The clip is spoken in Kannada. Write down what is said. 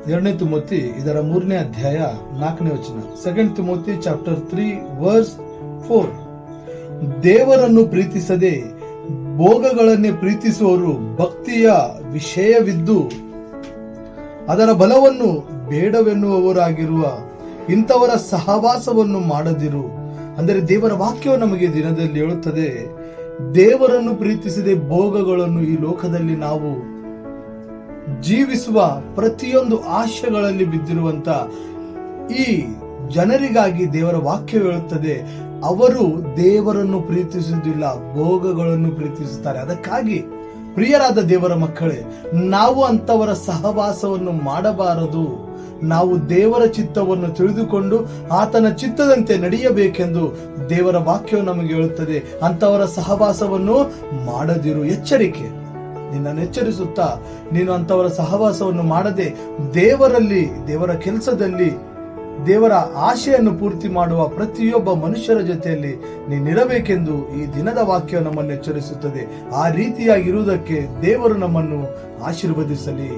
2 ತಿಮೋತಿ ಇದರ 3ನೇ ಅಧ್ಯಾಯ 4ನೇ ವಚನ. 2 ತಿಮೋತಿ ಚಾಪ್ಟರ್ 3 ವರ್ಸ್ 4. ದೇವರನ್ನು ಪ್ರೀತಿಸದೆ ಭೋಗಗಳನ್ನೇ ಪ್ರೀತಿಸುವವರು ಭಕ್ತಿಯ ವಿಷಯವಿದ್ದು ಅದರ ಬಲವನ್ನು ಬೇಡವೆನ್ನುವವರಾಗಿರುವ ಇಂಥವರ ಸಹವಾಸವನ್ನು ಮಾಡದಿರು. ಅಂದರೆ ದೇವರ ವಾಕ್ಯವು ನಮಗೆ ದಿನದಲ್ಲಿ ಹೇಳುತ್ತದೆ, ದೇವರನ್ನು ಪ್ರೀತಿಸದೆ ಭೋಗಗಳನ್ನು ಈ ಲೋಕದಲ್ಲಿ ನಾವು ಜೀವಿಸುವ ಪ್ರತಿಯೊಂದು ಆಶೆಗಳಲ್ಲಿ ಬಿದ್ದಿರುವಂತ ಈ ಜನರಿಗಾಗಿ ದೇವರ ವಾಕ್ಯ ಹೇಳುತ್ತದೆ, ಅವರು ದೇವರನ್ನು ಪ್ರೀತಿಸುವುದಿಲ್ಲ, ಭೋಗಗಳನ್ನು ಪ್ರೀತಿಸುತ್ತಾರೆ. ಅದಕ್ಕಾಗಿ ಪ್ರಿಯರಾದ ದೇವರ ಮಕ್ಕಳೇ, ನಾವು ಅಂತವರ ಸಹವಾಸವನ್ನು ಮಾಡಬಾರದು. ನಾವು ದೇವರ ಚಿತ್ತವನ್ನು ತಿಳಿದುಕೊಂಡು ಆತನ ಚಿತ್ತದಂತೆ ನಡೆಯಬೇಕೆಂದು ದೇವರ ವಾಕ್ಯವು ನಮಗೆ ಹೇಳುತ್ತದೆ. ಅಂತವರ ಸಹವಾಸವನ್ನು ಮಾಡದಿರು. ಎಚ್ಚರಿಕೆ, ನಿನ್ನನ್ನು ಎಚ್ಚರಿಸುತ್ತಾ, ನೀನು ಅಂತವರ ಸಹವಾಸವನ್ನು ಮಾಡದೆ ದೇವರಲ್ಲಿ, ದೇವರ ಕೆಲಸದಲ್ಲಿ, ದೇವರ ಆಶೆಯನ್ನು ಪೂರ್ತಿ ಮಾಡುವ ಪ್ರತಿಯೊಬ್ಬ ಮನುಷ್ಯರ ಜೊತೆಯಲ್ಲಿ ನೀನಿರಬೇಕೆಂದು ಈ ದಿನದ ವಾಕ್ಯ ನಮ್ಮನ್ನು ಎಚ್ಚರಿಸುತ್ತದೆ. ಆ ರೀತಿಯಾಗಿರುವುದಕ್ಕೆ ದೇವರು ನಮ್ಮನ್ನು ಆಶೀರ್ವದಿಸಲಿ.